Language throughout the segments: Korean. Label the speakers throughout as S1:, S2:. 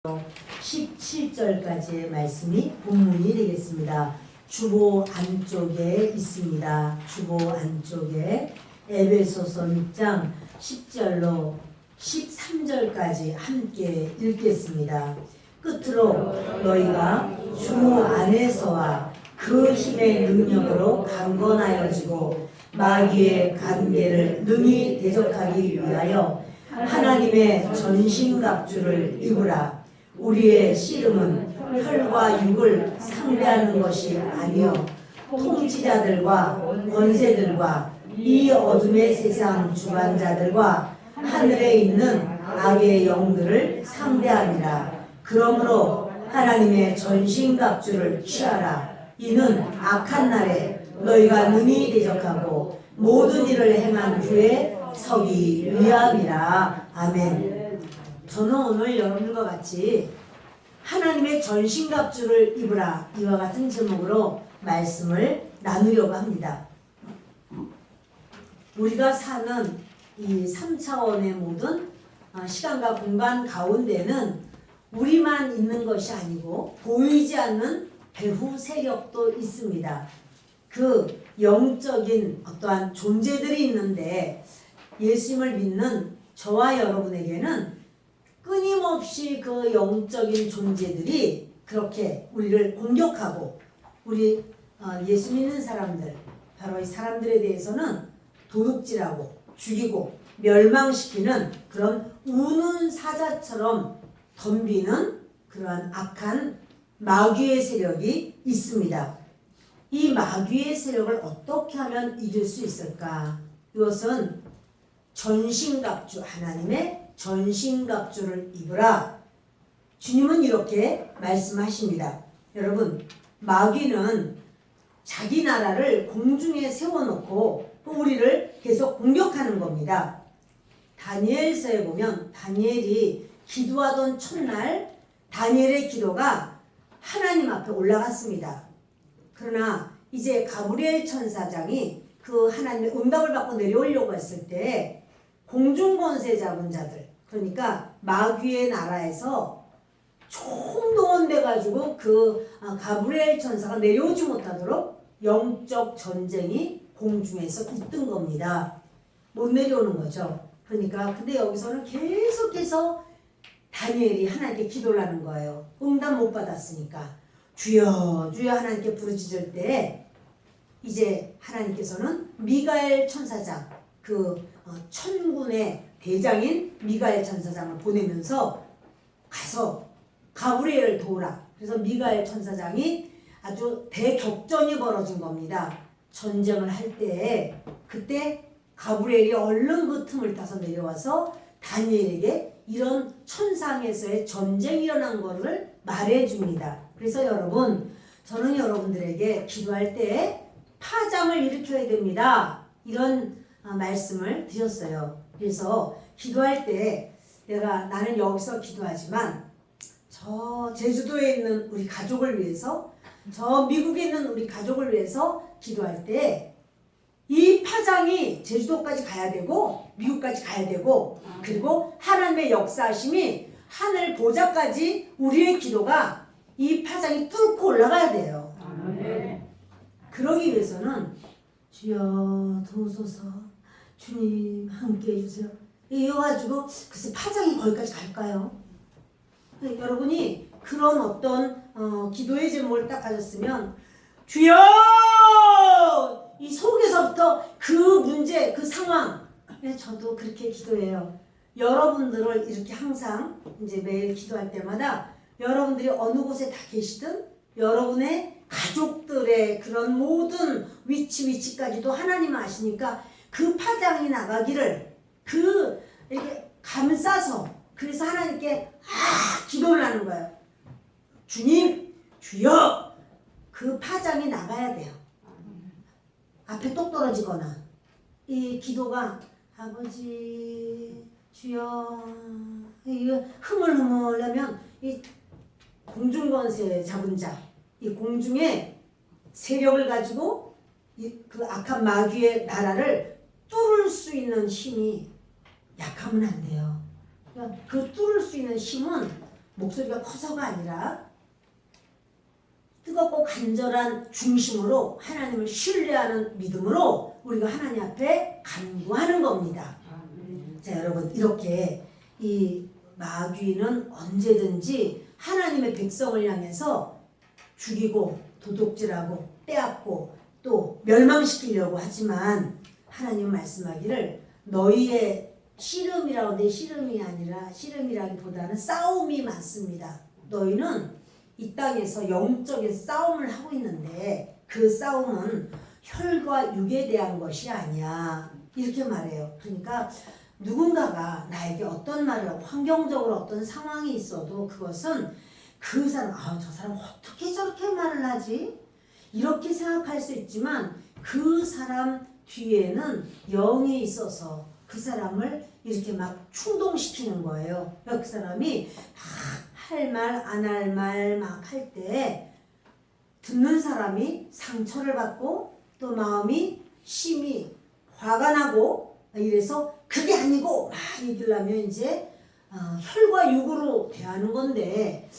S1: 17절까지의 말씀이 본문이 되겠습니다. 주보 안쪽에 있습니다. 주보 안쪽에 에베소서 6장 10절로 13절까지 함께 읽겠습니다. 끝으로 너희가 주 안에서와 그 힘의 능력으로 강건하여지고 마귀의 관계를 능히 대적하기 위하여 하나님의 전신갑주를 입으라. 우리의 씨름은 혈과 육을 상대하는 것이 아니요 통치자들과 권세들과 이 어둠의 세상 주관자들과 하늘에 있는 악의 영들을 상대하니라. 그러므로 하나님의 전신갑주를 취하라. 이는 악한 날에 너희가 능히 대적하고 모든 일을 행한 후에 서기 위함이라. 아멘. 저는 오늘 여러분과 같이 하나님의 전신갑주를 입으라 이와 같은 제목으로 말씀을 나누려고 합니다. 우리가 사는 이 3차원의 모든 시간과 공간 가운데는 우리만 있는 것이 아니고 보이지 않는 배후 세력도 있습니다. 그 영적인 어떠한 존재들이 있는데 예수님을 믿는 저와 여러분에게는 끊임없이 그 영적인 존재들이 그렇게 우리를 공격하고 우리 예수 믿는 사람들, 바로 이 사람들에 대해서는 도둑질하고 죽이고 멸망시키는 그런 우는 사자처럼 덤비는 그러한 악한 마귀의 세력이 있습니다. 이 마귀의 세력을 어떻게 하면 이길 수 있을까? 이것은 전신갑주, 하나님의 전신갑주를 입으라. 주님은 이렇게 말씀하십니다. 여러분, 마귀는 자기 나라를 공중에 세워놓고 우리를 계속 공격하는 겁니다. 다니엘서에 보면 다니엘이 기도하던 첫날 다니엘의 기도가 하나님 앞에 올라갔습니다. 그러나 이제 가브리엘 천사장이 그 하나님의 응답을 받고 내려오려고 했을 때 공중권세 잡은 자들, 그러니까 마귀의 나라에서 총동원돼 가지고 그 가브리엘 천사가 내려오지 못하도록 영적 전쟁이 공중에서 있던 겁니다. 못 내려오는 거죠. 그러니까 근데 여기서는 계속해서 다니엘이 하나님께 기도를 하는 거예요. 응답 못 받았으니까 주여 주여 하나님께 부르짖을 때 이제 하나님께서는 미가엘 천사장, 그 천군의 대장인 미가엘 천사장을 보내면서 가서 가브리엘을 도우라. 그래서 미가엘 천사장이 아주 대격전이 벌어진 겁니다. 전쟁을 할 때 그때 가브리엘이 얼른 그 틈을 타서 내려와서 다니엘에게 이런 천상에서의 전쟁이 일어난 것을 말해줍니다. 그래서 여러분, 저는 여러분들에게 기도할 때 파장을 일으켜야 됩니다. 이런 말씀을 드렸어요. 그래서 기도할 때 나는 여기서 기도하지만 저 제주도에 있는 우리 가족을 위해서, 저 미국에 있는 우리 가족을 위해서 기도할 때 이 파장이 제주도까지 가야 되고 미국까지 가야 되고 그리고 하나님의 역사하심이 하늘 보좌까지 우리의 기도가 이 파장이 뚫고 올라가야 돼요. 그러기 위해서는 주여 도우소서, 주님 함께 해주세요. 이어가지고 글쎄 파장이 거기까지 갈까요? 여러분이 그런 어떤 기도의 제목을 딱 가졌으면 주여! 이 속에서부터 그 문제, 그 상황, 저도 그렇게 기도해요. 여러분들을 이렇게 항상 이제 매일 기도할 때마다 여러분들이 어느 곳에 다 계시든 여러분의 가족들의 그런 모든 위치까지도 하나님 아시니까 그 파장이 나가기를 이렇게 감싸서, 그래서 하나님께 기도를 하는 거예요. 주님, 주여! 그 파장이 나가야 돼요. 앞에 똑 떨어지거나 이 기도가 아버지 주여 이거 흐물흐물하면 이 공중권세 잡은 자, 이 공중의 세력을 가지고 그 악한 마귀의 나라를 뚫을 수 있는 힘이 약하면 안 돼요. 그 뚫을 수 있는 힘은 목소리가 커서가 아니라 뜨겁고 간절한 중심으로 하나님을 신뢰하는 믿음으로 우리가 하나님 앞에 간구하는 겁니다. 자, 여러분, 이렇게 이 마귀는 언제든지 하나님의 백성을 향해서 죽이고 도둑질하고 빼앗고 또 멸망시키려고 하지만 하나님 말씀하기를 너희의 씨름이라고, 내 씨름이 아니라 씨름이라기보다는 싸움이 많습니다. 너희는 이 땅에서 영적인 싸움을 하고 있는데 그 싸움은 혈과 육에 대한 것이 아니야. 이렇게 말해요. 그러니까 누군가가 나에게 어떤 말을 하고 환경적으로 어떤 상황이 있어도 그것은 그 사람, 저 사람 어떻게 저렇게 말을 하지? 이렇게 생각할 수 있지만 그 사람 뒤에는 영이 있어서 그 사람을 이렇게 막 충동시키는 거예요. 그 사람이 할 말, 안 할 말 막 할 때 듣는 사람이 상처를 받고 또 마음이 심히 화가 나고 이래서 그게 아니고 막 얘기를 하면 이제 혈과 육으로 대하는 건데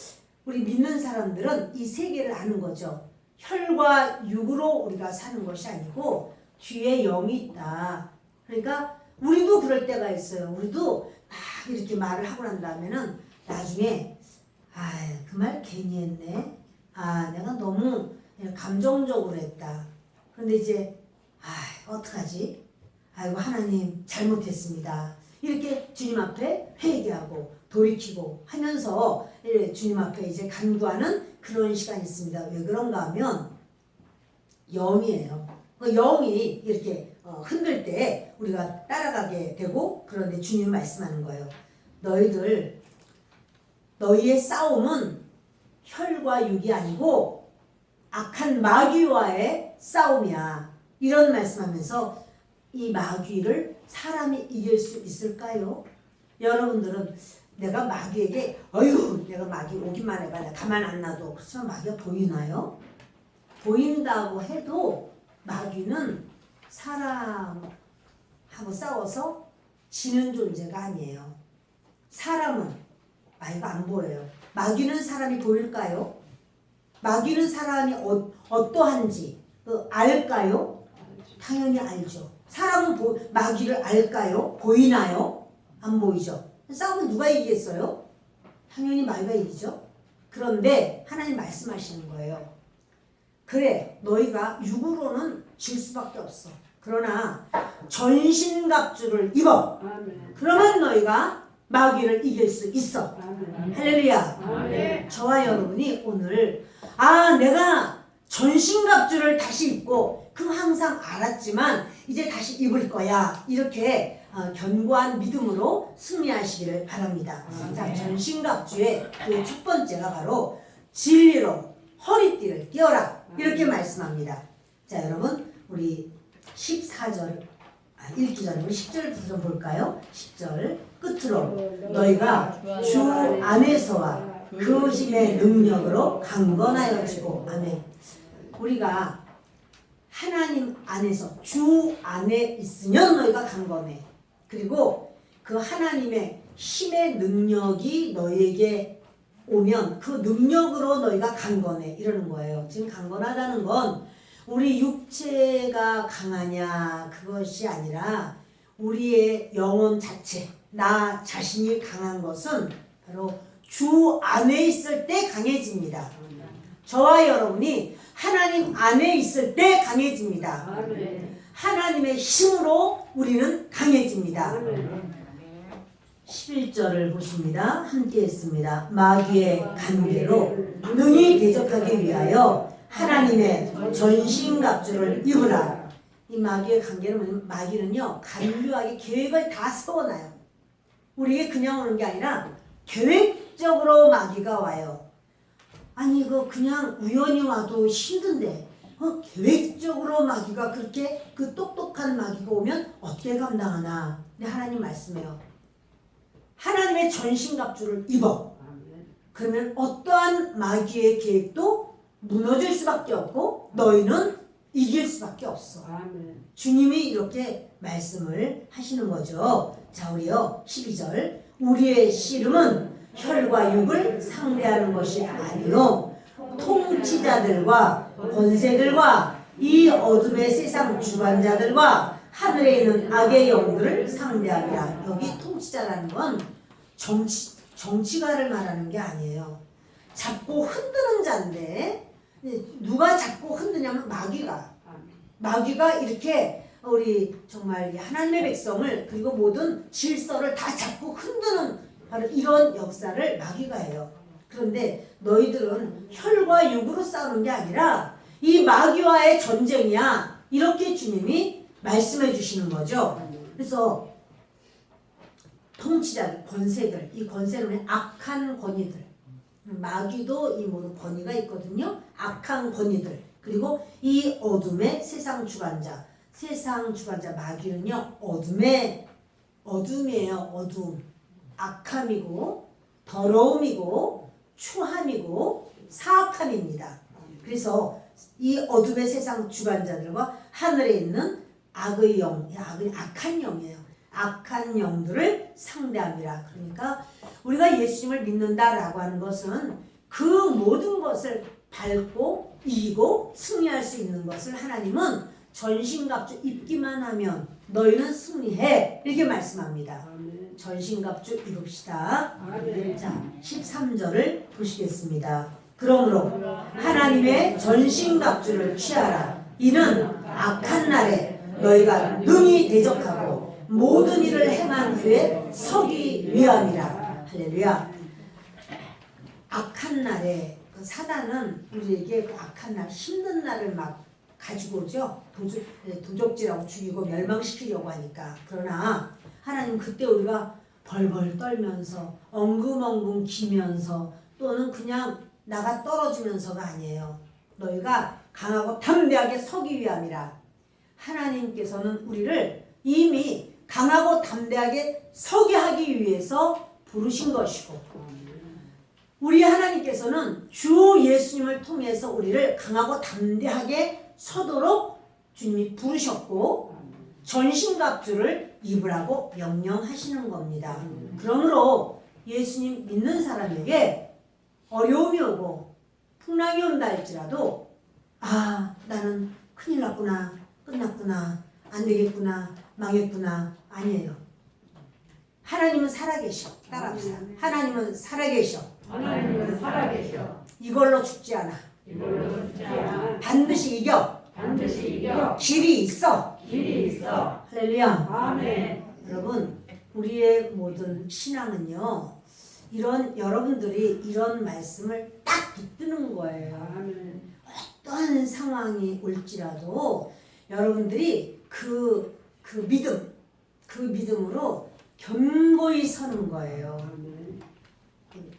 S1: 우리 믿는 사람들은 이 세계를 아는 거죠. 혈과 육으로 우리가 사는 것이 아니고 뒤에 영이 있다. 그러니까 우리도 그럴 때가 있어요. 우리도 막 이렇게 말을 하고 난 다음에는 나중에 그 말 괜히 했네. 내가 너무 감정적으로 했다. 그런데 이제 어떡하지? 아이고 하나님 잘못했습니다. 이렇게 주님 앞에 회개하고 돌이키고 하면서 주님 앞에 이제 간구하는 그런 시간이 있습니다. 왜 그런가 하면 영이에요. 그 영이 이렇게 흔들 때 우리가 따라가게 되고 그런데 주님 말씀하는 거예요. 너희의 싸움은 혈과 육이 아니고 악한 마귀와의 싸움이야. 이런 말씀하면서 이 마귀를 사람이 이길 수 있을까요? 여러분들은 내가 마귀에게 내가 마귀 오기만 해봐 내가 가만 안 놔둬. 그렇지만 마귀가 보이나요? 보인다고 해도 마귀는 사람하고 싸워서 지는 존재가 아니에요. 사람은 마귀가 안 보여요. 마귀는 사람이 보일까요? 마귀는 사람이 어떠한지 알까요? 당연히 알죠. 사람은 마귀를 알까요? 보이나요? 안 보이죠. 싸우면 누가 이기겠어요? 당연히 마귀가 이기죠. 그런데 하나님 말씀하시는 거예요. 그래, 너희가 육으로는 질 수밖에 없어. 그러나 전신갑주를 입어. 그러면 너희가 마귀를 이길 수 있어. 할렐루야. 저와 여러분이 오늘 내가 전신갑주를 다시 입고 그거 항상 알았지만 이제 다시 입을 거야. 이렇게 견고한 믿음으로 승리하시기를 바랍니다. 자, 전신갑주의 그 첫 번째가 바로 진리로 허리띠를 띄어라. 이렇게 말씀합니다. 자, 여러분 우리 14절 읽기 전에 우리 10절 좀 볼까요? 10절 끝으로 너희가 주 안에서와 그 힘의 능력으로 강건하여지고 아멘. 우리가 하나님 안에서 주 안에 있으면 너희가 강건해. 그리고 그 하나님의 힘의 능력이 너희에게 오면 그 능력으로 너희가 강건해. 이러는 거예요. 지금 강건하다는 건 우리 육체가 강하냐 그것이 아니라 우리의 영혼 자체, 나 자신이 강한 것은 바로 주 안에 있을 때 강해집니다. 저와 여러분이 하나님 안에 있을 때 강해집니다. 하나님의 힘으로 우리는 강해집니다. 11절을 보십니다. 함께 했습니다. 마귀의 관계로 능히 대적하기 위하여 하나님의 전신갑주를 입으라. 이 마귀의 관계는 마귀는요 간교하게 계획을 다 세워놔요. 우리에게 그냥 오는 게 아니라 계획적으로 마귀가 와요. 아니 이거 그냥 우연히 와도 힘든데 계획적으로 마귀가 그렇게 그 똑똑한 마귀가 오면 어떻게 감당하나. 근데 하나님 말씀해요. 하나님의 전신갑주를 입어. 그러면 어떠한 마귀의 계획도 무너질 수밖에 없고 너희는 이길 수밖에 없어. 주님이 이렇게 말씀을 하시는 거죠. 자, 우리요 12절 우리의 씨름은 혈과 육을 상대하는 것이 아니요 통치자들과 권세들과 이 어둠의 세상 주관자들과 하늘에 있는 악의 영들을 상대함이라. 여기 통치자라는 건 정치가를 말하는 게 아니에요. 잡고 흔드는 자인데 누가 잡고 흔드냐면 마귀가 이렇게 우리 정말 하나님의 백성을 그리고 모든 질서를 다 잡고 흔드는 바로 이런 역사를 마귀가 해요. 그런데 너희들은 혈과 육으로 싸우는 게 아니라 이 마귀와의 전쟁이야. 이렇게 주님이 말씀해 주시는 거죠. 그래서 통치자, 권세들, 이 권세는 악한 권위들, 마귀도 이 모든 권위가 있거든요. 악한 권위들, 그리고 이 어둠의 세상 주관자 마귀는요 어둠이에요. 어둠, 악함이고 더러움이고 추함이고 사악함입니다. 그래서 이 어둠의 세상 주관자들과 하늘에 있는 악의 영, 악한 영이에요. 악한 영들을 상대함이라. 그러니까 우리가 예수님을 믿는다라고 하는 것은 그 모든 것을 밟고 이기고 승리할 수 있는 것을 하나님은 전신갑주 입기만 하면 너희는 승리해. 이렇게 말씀합니다. 전신갑주 입읍시다. 자, 13절을 보시겠습니다. 그러므로 하나님의 전신갑주를 취하라. 이는 악한 날에 너희가 능히 대적하고 모든 일을 행한 후에 서기 위함이라. 할렐루야. 악한 날에 그 사단은 우리에게 그 악한 날, 힘든 날을 막 가지고 오죠. 도적질하고 죽이고 멸망시키려고 하니까. 그러나 하나님 그때 우리가 벌벌 떨면서 엉금엉금 기면서 또는 그냥 나가 떨어지면서가 아니에요. 너희가 강하고 담대하게 서기 위함이라. 하나님께서는 우리를 이미 강하고 담대하게 서게 하기 위해서 부르신 것이고, 우리 하나님께서는 주 예수님을 통해서 우리를 강하고 담대하게 서도록 주님이 부르셨고 전신갑주를 입으라고 명령하시는 겁니다. 그러므로 예수님 믿는 사람에게 어려움이 오고 풍랑이 온다 할지라도 나는 큰일 났구나, 끝났구나, 안 되겠구나, 망했구나, 아니에요. 하나님은 살아계셔. 따라합시다. 하나님은 살아계셔.
S2: 하나님은 살아계셔.
S1: 이걸로 죽지 않아. 반드시 이겨. 길이 있어. 할렐루야.
S2: 아멘.
S1: 여러분, 우리의 모든 신앙은요, 여러분들이 이런 말씀을 딱 붙드는 거예요.
S2: 아멘.
S1: 어떠한 상황이 올지라도 여러분들이 그 믿음으로 견고히 서는 거예요.
S2: 아멘.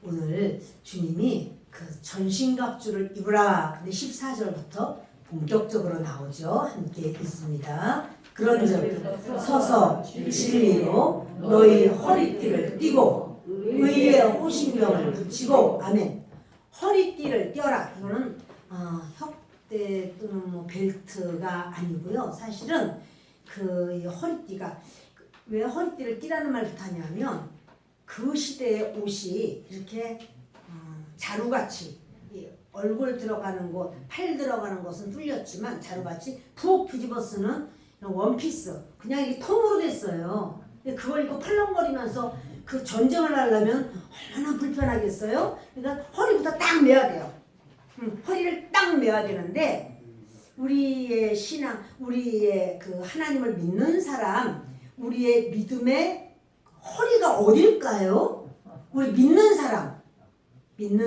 S1: 오늘 주님이 그 전신갑주를 입으라. 근데 14절부터 본격적으로 나오죠. 함께 있습니다. 그런즉 서서 진리로 너희 허리띠를 띠고 의의 호신병을 붙이고. 아멘. 허리띠를 떼어라. 이거는 혁대 또는 뭐 벨트가 아니고요. 사실은 그 허리띠가 왜 허리띠를 띠라는 말을 하냐면 그 시대의 옷이 이렇게 자루같이 얼굴 들어가는 곳, 팔 들어가는 곳은 뚫렸지만 자루같이 푹 뒤집어 쓰는 원피스, 그냥 이게 통으로 됐어요. 근데 그걸 입고 펄렁거리면서 그 전쟁을 하려면 얼마나 불편하겠어요? 그러니까 허리부터 딱 매야 돼요. 허리를 딱 매야 되는데 우리의 신앙, 우리의 그 하나님을 믿는 사람, 우리의 믿음의 허리가 어딜까요? 우리 믿는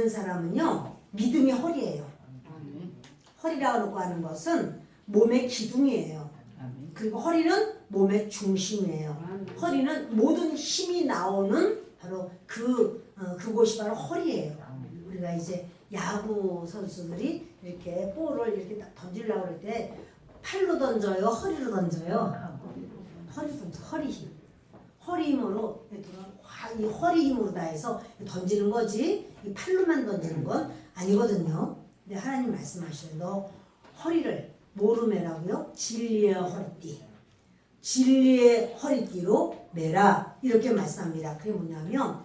S1: 사람은요, 믿음이 허리예요. 허리라고 하는 것은 몸의 기둥이에요. 그리고 허리는 몸의 중심이에요. 허리는 모든 힘이 나오는 바로 그곳이 바로 허리예요. 우리가 이제 야구 선수들이 이렇게 볼을 이렇게 딱 던지려고 그럴 때 팔로 던져요, 허리로 던져요? 허리 힘. 허리 힘으로 이 허리 힘으로 다 해서 던지는 거지, 이 팔로만 던지는 건 아니거든요. 근데 하나님 말씀하셔요. 너 허리를 뭐로 매라고요? 진리의 허리띠. 진리의 허리띠로 매라. 이렇게 말씀합니다. 그게 뭐냐면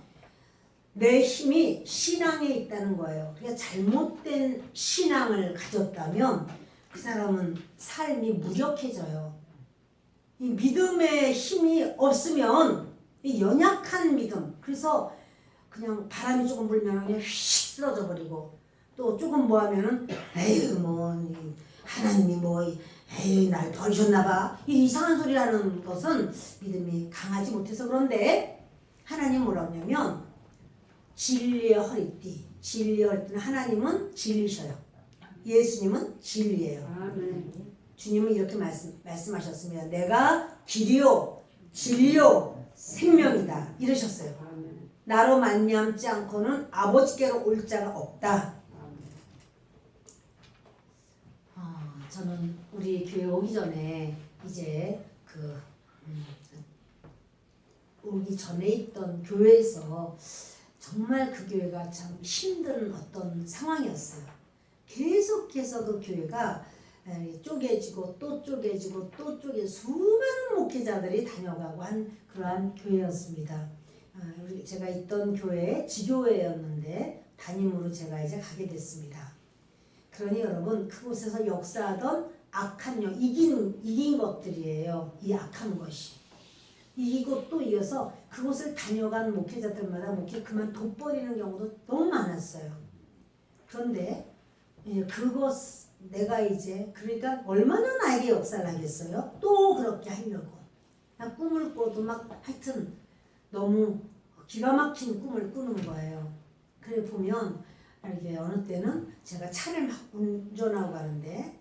S1: 내 힘이 신앙에 있다는 거예요. 그러니까 잘못된 신앙을 가졌다면 그 사람은 삶이 무력해져요. 이 믿음의 힘이 없으면 이 연약한 믿음, 그래서 그냥 바람이 조금 불면 그냥 휙 쓰러져 버리고, 또 조금 뭐 하면은 에휴 뭐 하나님이 뭐 에휴 날 버리셨나 봐, 이 이상한 소리 하는 것은 믿음이 강하지 못해서. 그런데 하나님 뭐라고 하냐면 진리의 허리띠, 진리의 허리띠는 하나님은 진리셔요. 예수님은 진리예요.
S2: 아멘.
S1: 주님은 이렇게 말씀하셨습니다. 내가 길이요 진리요 생명이다 이러셨어요.
S2: 아멘.
S1: 나로 말미암지 않고는 아버지께로 올 자가 없다. 저는 우리 교회 오기 전에 이제 오기 전에 있던 교회에서 정말 그 교회가 참 힘든 어떤 상황이었어요. 계속해서 그 교회가 쪼개지고 또 쪼개지고 또 수많은 목회자들이 다녀가고 한 그러한 교회였습니다. 제가 있던 교회 지교회였는데 담임으로 제가 이제 가게 됐습니다. 그러니 여러분 그곳에서 역사하던 악한 영, 이긴 것들이에요. 이 악한 것이 이기고 또 이어서 그곳을 다녀간 목회자들마다 목회 그만 돋버리는 경우도 너무 많았어요. 그런데 그것 내가 이제 그러니까 얼마나 나에게 역사를 하겠어요? 또 그렇게 하려고 나 꿈을 꿔도 막 하여튼 너무 기가 막힌 꿈을 꾸는 거예요. 그래 보면 이렇게 어느 때는 제가 차를 막 운전하고 가는데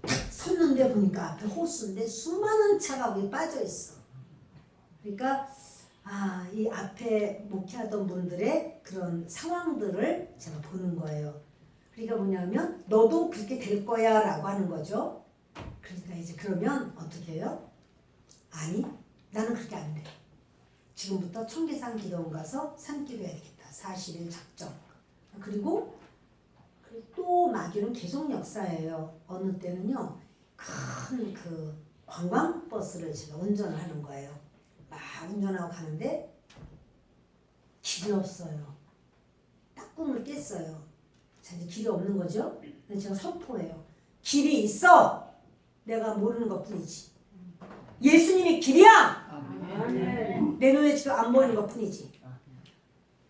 S1: 딱 섰는데 보니까 앞에 호수인데 수많은 차가 거기 빠져 있어. 그러니까 이 앞에 목회하던 분들의 그런 상황들을 제가 보는 거예요. 그러니까 뭐냐면 너도 그렇게 될 거야 라고 하는 거죠. 그러니까 이제 그러면 어떻게 해요? 아니 나는 그렇게 안 돼. 지금부터 청계산 기도원 가서 산기도 해야 되겠다. 40일 작정. 그리고 또 마귀는 계속 역사예요. 어느 때는요 큰 그 관광버스를 제가 운전을 하는 거예요. 막 운전하고 가는데 길이 없어요. 딱 꿈을 깼어요. 자, 이제 길이 없는 거죠. 근데 제가 선포해요. 길이 있어. 내가 모르는 것뿐이지. 예수님이 길이야.
S2: 아멘.
S1: 내 눈에 지금 안 보이는 것뿐이지.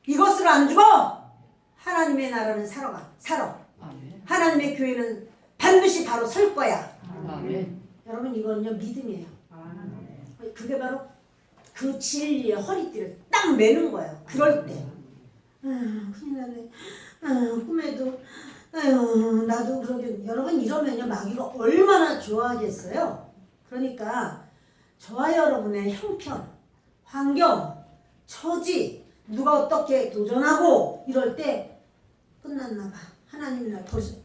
S1: 이것으로 안 죽어. 하나님의 나라는 살아. 하나님의 교회는 반드시 바로 설 거야.
S2: 아멘.
S1: 여러분 이거는요 믿음이에요.
S2: 아멘.
S1: 그게 바로 그 진리의 허리띠를 딱 매는 거예요. 그럴 때 큰일 났네. 꿈에도 나도 그러게. 여러분 이러면요 마귀가 얼마나 좋아하겠어요. 그러니까 저와 여러분의 형편, 환경, 처지, 누가 어떻게 도전하고 이럴 때 끝났나 봐. 하나님 날 버리셔.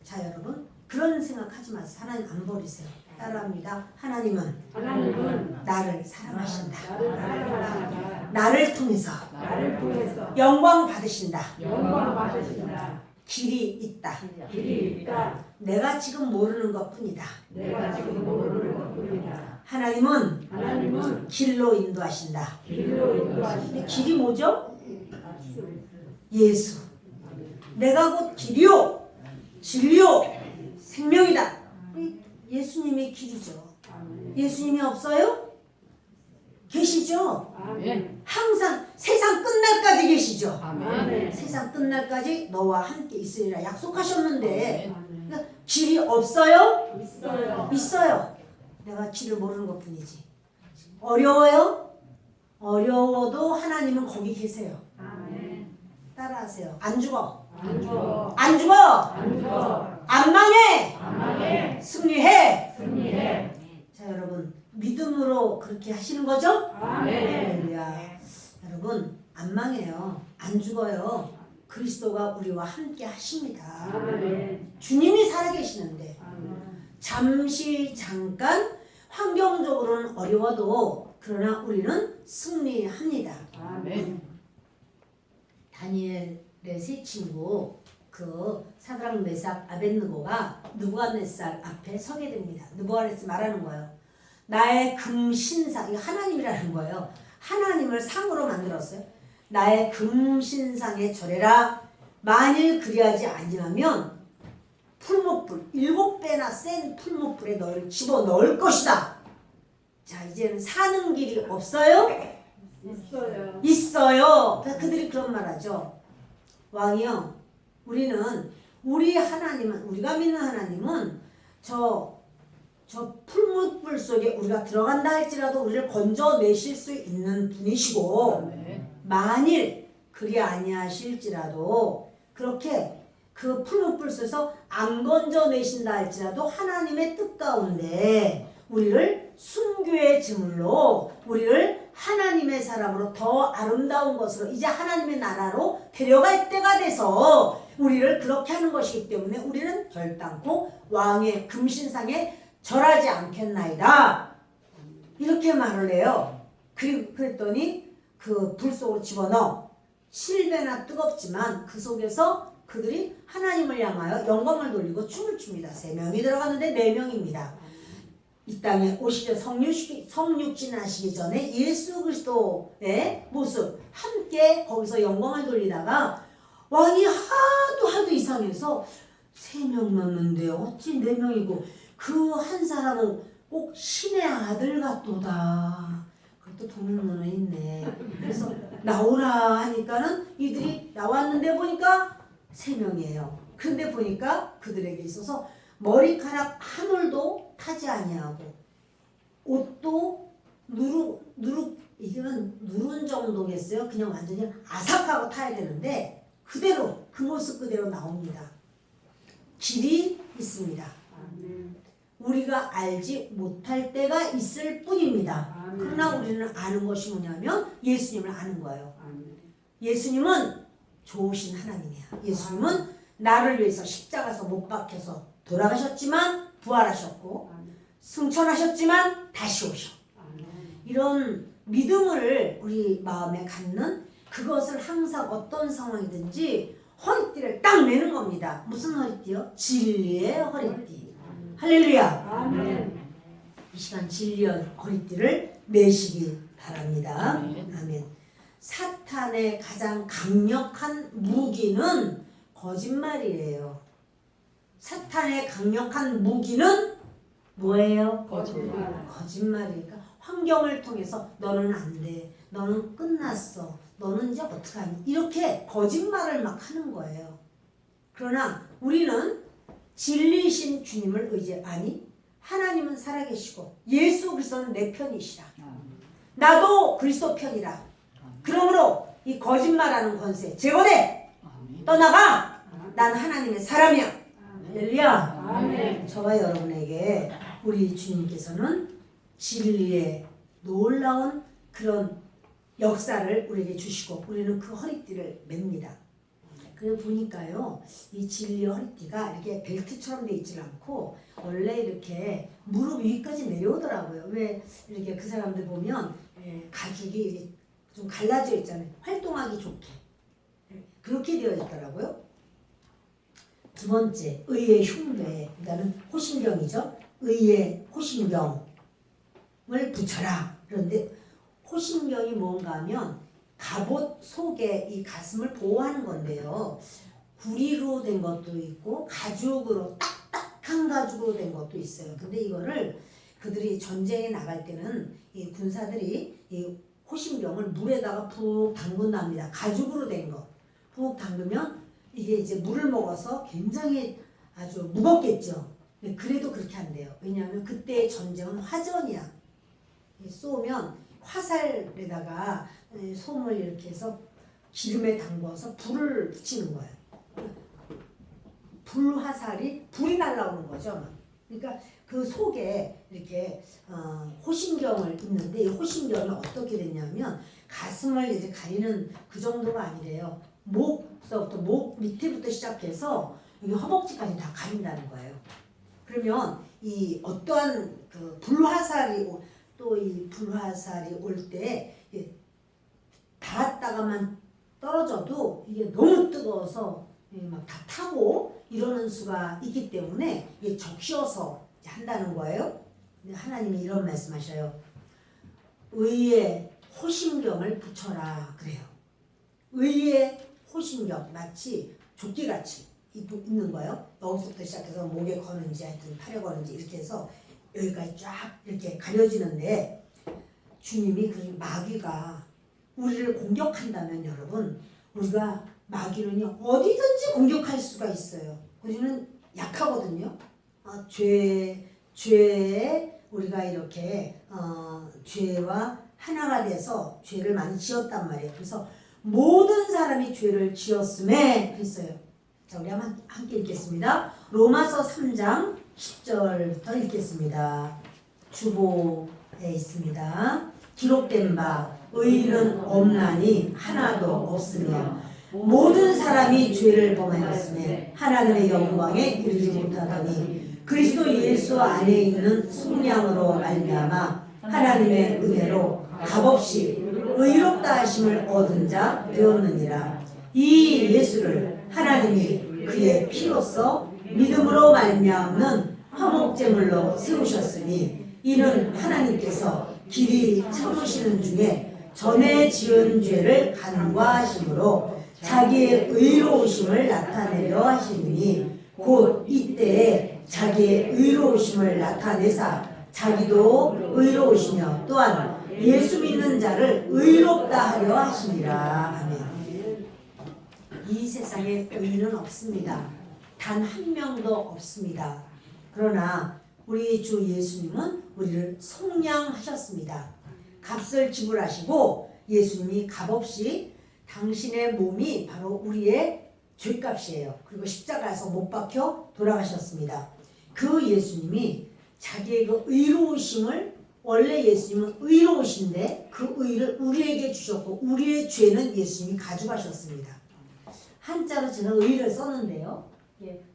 S1: 자 여러분 그런 생각하지 마세요. 하나님 안 버리세요. 따라합니다. 하나님은 나를 사랑하신다.
S2: 나를 사랑하신다.
S1: 나를 통해서
S2: 나를 통해서
S1: 영광 받으신다.
S2: 영광 받으신다.
S1: 길이 있다.
S2: 길이 있다.
S1: 내가 지금 모르는 것뿐이다.
S2: 내가 지금 모르는 것뿐이다.
S1: 하나님은 길로 인도하신다.
S2: 길로 인도하신다.
S1: 근데 길이 뭐죠? 예수. 내가 곧 길이요 진리요 생명이다. 예수님이 길이죠. 예수님이 없어요? 계시죠?
S2: 아멘.
S1: 항상 세상 끝날까지 계시죠.
S2: 아멘.
S1: 세상 끝날까지 너와 함께 있으리라 약속하셨는데
S2: 아멘.
S1: 그러니까 길이 없어요?
S2: 있어요.
S1: 있어요. 내가 길을 모르는 것뿐이지. 어려워요? 어려워도 하나님은 거기 계세요.
S2: 아멘.
S1: 따라하세요. 안 죽어.
S2: 안 죽어.
S1: 안 죽어.
S2: 안 죽어.
S1: 안 망해.
S2: 안 망해.
S1: 승리해.
S2: 승리해.
S1: 자 여러분 믿음으로 그렇게 하시는 거죠?
S2: 아멘.
S1: 할렐루야. 여러분 안 망해요. 안 죽어요. 그리스도가 우리와 함께 하십니다.
S2: 아멘.
S1: 주님이 살아계시는데
S2: 아멘.
S1: 잠깐 환경적으로는 어려워도 그러나 우리는 승리합니다.
S2: 아멘.
S1: 다니엘의 세 친구 그 사드락 메삭 아벳느고가 느부갓네살 앞에 서게 됩니다. 느부갓네살 말하는 거예요. 나의 금신상, 이거 하나님이라는 거예요. 하나님을 상으로 만들었어요. 나의 금신상에 절해라. 만일 그리하지 아니하면 풀무불 7배나 센 풀무불에 너를 집어넣을 것이다. 자, 이제는 사는 길이 없어요?
S2: 있어요.
S1: 있어요. 그들이 그런 말하죠. 왕이요, 우리는 우리 하나님은, 우리가 믿는 하나님은 저 풀무불 속에 우리가 들어간다 할지라도 우리를 건져내실 수 있는 분이시고, 만일 그리 아니하실지라도 그렇게 그 풀무불 속에서 안 건져내신다 할지라도 하나님의 뜻 가운데 우리를 순교의 제물로, 우리를 하나님의 사람으로 더 아름다운 것으로 이제 하나님의 나라로 데려갈 때가 돼서 우리를 그렇게 하는 것이기 때문에 우리는 결단코 왕의 금신상에 절하지 않겠나이다. 이렇게 말을 해요. 그랬더니 그 불 속으로 집어넣어 7배나 뜨겁지만 그 속에서 그들이 하나님을 향하여 영광을 돌리고 춤을 춥니다. 3명이 들어갔는데 4명입니다. 이 땅에 오시려 성육신하시기 전에 예수 그리스도의 모습 함께 거기서 영광을 돌리다가 왕이 하도 이상해서 3명 넣는데 어찌 4명이고 그 한 사람은 꼭 신의 아들 같도다. 그것도 동물문에 있네. 그래서 나오라 하니까는 이들이 나왔는데 보니까 3명이에요. 근데 보니까 그들에게 있어서 머리카락 한 올도 타지 아니하고 옷도 이거는 누른 정도겠어요. 그냥 완전히 아삭하고 타야 되는데 그대로 그 모습 그대로 나옵니다. 길이 있습니다. 우리가 알지 못할 때가 있을 뿐입니다. 그러나 우리는 아는 것이 뭐냐면 예수님을 아는 거예요. 예수님은 좋으신 하나님이야. 예수님은 나를 위해서 십자가에서 못 박혀서 돌아가셨지만 부활하셨고 승천하셨지만 다시 오셔. 이런 믿음을 우리 마음에 갖는 그것을 항상 어떤 상황이든지 허리띠를 딱 매는 겁니다. 무슨 허리띠요? 진리의 허리띠. 할렐루야.
S2: 아멘.
S1: 이 시간 진리의 허리띠를 매시기 바랍니다. 아멘. 사탄의 가장 강력한 무기는 거짓말이에요. 사탄의 강력한 무기는 뭐예요? 거짓말이니까 환경을 통해서 너는 안 돼, 너는 끝났어, 너는 이제 어떡하니, 이렇게 거짓말을 막 하는 거예요. 그러나 우리는 진리신 주님을 아니 하나님은 살아계시고 예수 그리스도는 내 편이시라. 나도 그리스도 편이라. 그러므로 이 거짓말하는 권세 제거돼. 떠나가. 난 하나님의 사람이야. 할렐루야. 저와 여러분에게 우리 주님께서는 진리의 놀라운 그런 역사를 우리에게 주시고 우리는 그 허리띠를 맵니다. 그래 보니까요, 이 진리의 허리띠가 이렇게 벨트처럼 돼 있지 않고 원래 이렇게 무릎 위까지 내려오더라고요. 왜 이렇게 그 사람들 보면 가죽이 좀 갈라져 있잖아요. 활동하기 좋게 그렇게 되어 있더라고요. 두 번째, 의의 흉배, 그러니까는 호심경이죠. 의의 호심경을 붙여라. 그런데 호심경이 뭔가 하면 갑옷 속에 이 가슴을 보호하는 건데요. 구리로 된 것도 있고 가죽으로 딱딱한 가죽으로 된 것도 있어요. 근데 이거를 그들이 전쟁에 나갈 때는 이 군사들이 이 호심경을 물에다가 푹 담근답니다. 가죽으로 된 거. 푹 담그면 이게 이제 물을 먹어서 굉장히 아주 무겁겠죠. 근데 그래도 그렇게 한대요. 왜냐하면 그때의 전쟁은 화전이야. 쏘면 화살에다가 솜을 이렇게 해서 기름에 담궈서 불을 붙이는 거예요. 불화살이 불이 날라오는 거죠. 그러니까 그 속에 이렇게 호심경을 입는데 이 호심경이 어떻게 됐냐면 가슴을 이제 가리는 그 정도가 아니래요. 목서부터 목 밑에부터 시작해서 여기 허벅지까지 다 가린다는 거예요. 그러면 이 어떠한 그 불화살이 또 이 불화살이 올 때 닿았다가만 떨어져도 이게 너무 뜨거워서 막 다 타고 이러는 수가 있기 때문에 이게 적셔서 한다는 거예요. 하나님이 이런 말씀하셔요. 의의 호심경을 붙여라 그래요. 의의 호신경 마치 조끼같이 있는 거예요. 여기서부터 시작해서 목에 거는지 하여튼 팔에 거는지 이렇게 해서 여기까지 쫙 이렇게 가려지는데 주님이 그 마귀가 우리를 공격한다면 여러분 우리가 마귀는요 어디든지 공격할 수가 있어요. 우리는 약하거든요. 죄에 우리가 이렇게 죄와 하나가 돼서 죄를 많이 지었단 말이에요. 그래서 모든 사람이 죄를 지었음에 그랬어요. 자, 우리 한번 함께 읽겠습니다. 로마서 3장 10절부터 읽겠습니다. 주보에 있습니다. 기록된 바 의인은 없나니 하나도 없으며 모든 사람이 죄를 범하였으며 하나님의 영광에 이르지 못하더니 그리스도 예수 안에 있는 속량으로 말미암아 하나님의 은혜로 값없이 의롭다 하심을 얻은 자 되었느니라. 이 예수를 하나님이 그의 피로써 믿음으로 말미암는 화목제물로 세우셨으니 이는 하나님께서 길이 참으시는 중에 전에 지은 죄를 간과하심으로 자기의 의로우심을 나타내려 하시느니 곧 이때에 자기의 의로우심을 나타내사 자기도 의로우시며 또한 예수 믿는 자를 의롭다 하려 하시니라. 아멘. 이 세상에 의인은 없습니다. 단 한 명도 없습니다. 그러나 우리 주 예수님은 우리를 속량하셨습니다. 값을 지불하시고 예수님이 값없이 당신의 몸이 바로 우리의 죄값이에요. 그리고 십자가에서 못 박혀 돌아가셨습니다. 그 예수님이 자기의 그 의로우심을 원래 예수님은 의로우신데 그 의를 우리에게 주셨고 우리의 죄는 예수님이 가져가셨습니다. 한자로 제가 의를 썼는데요.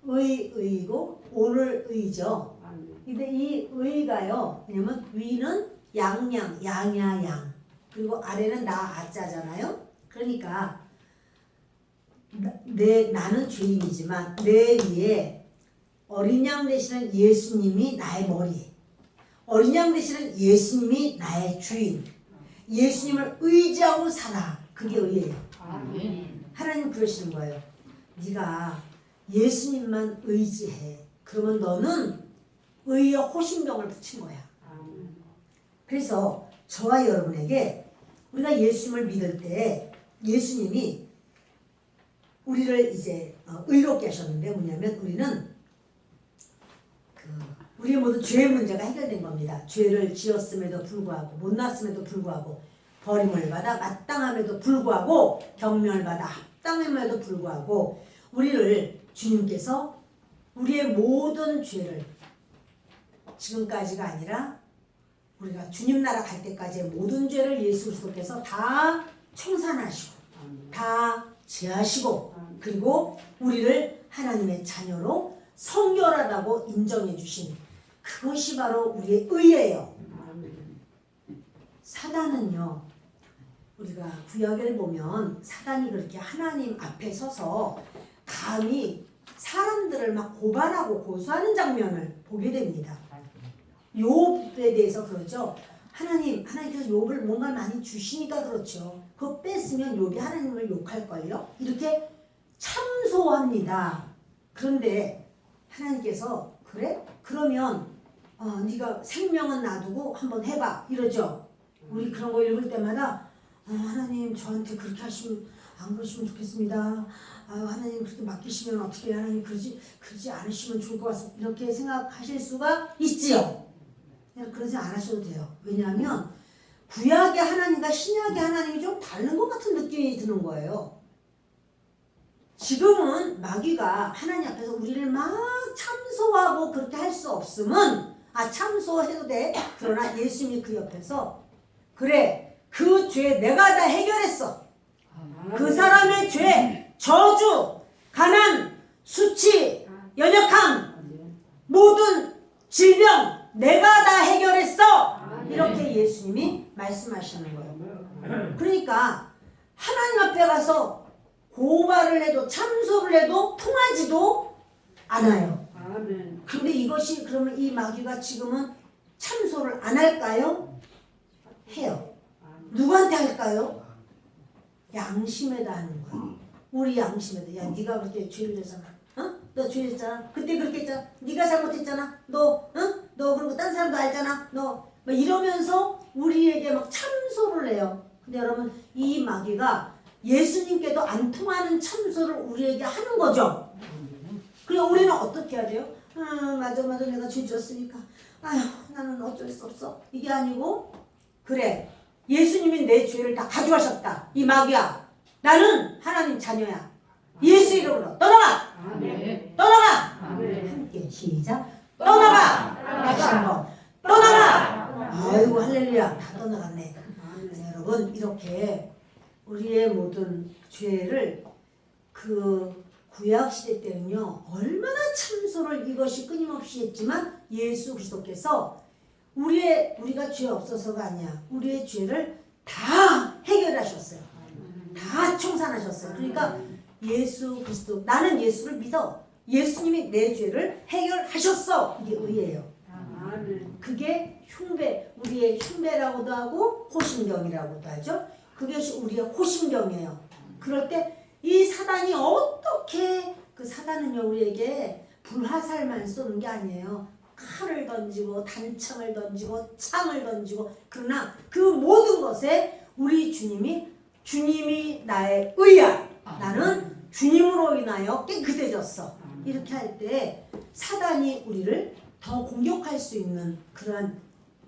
S1: 의고 오를 의죠. 근데 이 의가요. 왜냐면 위는 양양, 양야 양. 그리고 아래는 나 아자잖아요. 그러니까 나는 죄인이지만 내 위에 어린 양 되시는 예수님이 나의 머리. 어린 양 되시는 예수님이 나의 주인. 예수님을 의지하고 살아. 그게 의예요. 하나님 그러시는 거예요. 네가 예수님만 의지해. 그러면 너는 의의 호신경을 붙인 거야. 그래서 저와 여러분에게 우리가 예수님을 믿을 때 예수님이 우리를 이제 의롭게 하셨는데 뭐냐면 우리는 우리의 모든 죄의 문제가 해결된 겁니다. 죄를 지었음에도 불구하고 못났음에도 불구하고 버림을 받아 마땅함에도 불구하고 경멸을 받아 합당함에도 불구하고 우리를 주님께서 우리의 모든 죄를 지금까지가 아니라 우리가 주님 나라 갈 때까지의 모든 죄를 예수 그리스도께서 다 청산하시고 다 제하시고 그리고 우리를 하나님의 자녀로 성결하다고 인정해 주신 그것이 바로 우리의 의예요. 사단은요. 우리가 구약을 보면 사단이 그렇게 하나님 앞에 서서 감히 사람들을 막 고발하고 고소하는 장면을 보게 됩니다. 욥에 대해서 그러죠. 하나님께서 욥을 뭔가 많이 주시니까 그렇죠. 그거 뺐으면 욥이 하나님을 욕할걸요. 이렇게 참소합니다. 그런데 하나님께서 그래? 그러면 네가 생명은 놔두고 한번 해봐 이러죠. 우리 그런 거 읽을 때마다 하나님 저한테 그렇게 하시면 안 그러시면 좋겠습니다. 하나님 그렇게 맡기시면 어떻게 하나님 그러지 않으시면 좋을 것 같습니다. 이렇게 생각하실 수가 있지요. 그러지 않으셔도 돼요. 왜냐하면 구약의 하나님과 신약의 하나님이 좀 다른 것 같은 느낌이 드는 거예요. 지금은 마귀가 하나님 앞에서 우리를 막 참소하고 그렇게 할 수 없으면 참소해도 돼. 그러나 예수님이 그 옆에서 그래 그 죄 내가 다 해결했어. 그 사람의 죄, 저주, 가난, 수치, 연약함, 모든 질병 내가 다 해결했어. 이렇게 예수님이 말씀하시는 거예요. 그러니까 하나님 앞에 가서 고발을 해도 참소를 해도 통하지도 않아요. 근데 이것이 그러면 이 마귀가 지금은 참소를 안 할까요? 해요. 누구한테 할까요? 양심에다 하는 거야. 우리 양심에다. 야, 네가 그렇게 죄를 졌잖아. 어? 너 죄 졌잖아. 그때 그렇게 했잖아. 네가 잘못했잖아. 너, 응? 너 그리고 딴 사람도 알잖아. 너 막 이러면서 우리에게 막 참소를 해요. 근데 여러분 이 마귀가 예수님께도 안 통하는 참소를 우리에게 하는 거죠. 그래서 우리는 어떻게 해야 돼요? 맞아 내가 죄 졌으니까 아휴 나는 어쩔 수 없어. 이게 아니고 그래 예수님이 내 죄를 다 가져가셨다. 이 마귀야 나는 하나님 자녀야. 예수 이름으로 떠나가.
S2: 아멘.
S1: 떠나가.
S2: 아멘.
S1: 함께 시작. 떠나가. 다시 한번 떠나가. 아이고 할렐루야 다 떠나갔네. 자, 여러분 이렇게 우리의 모든 죄를 그 구약시대 때는요 얼마나 참소를 이것이 끊임없이 했지만 예수 그리스도께서 우리가 죄 없어서가 아니야. 우리의 죄를 다 해결하셨어요. 다 청산하셨어요. 그러니까 예수 그리스도 나는 예수를 믿어. 예수님이 내 죄를 해결하셨어. 이게 의예요. 그게 흉배, 우리의 흉배라고도 하고 호심경이라고도 하죠. 그게 우리의 호심경이에요. 그럴 때 이 사단이 어떻게 그 사단은요 우리에게 불화살만 쏘는 게 아니에요. 칼을 던지고 단창을 던지고 창을 던지고 그러나 그 모든 것에 우리 주님이 나의 의야. 나는 주님으로 인하여 깨끗해졌어. 이렇게 할 때 사단이 우리를 더 공격할 수 있는 그러한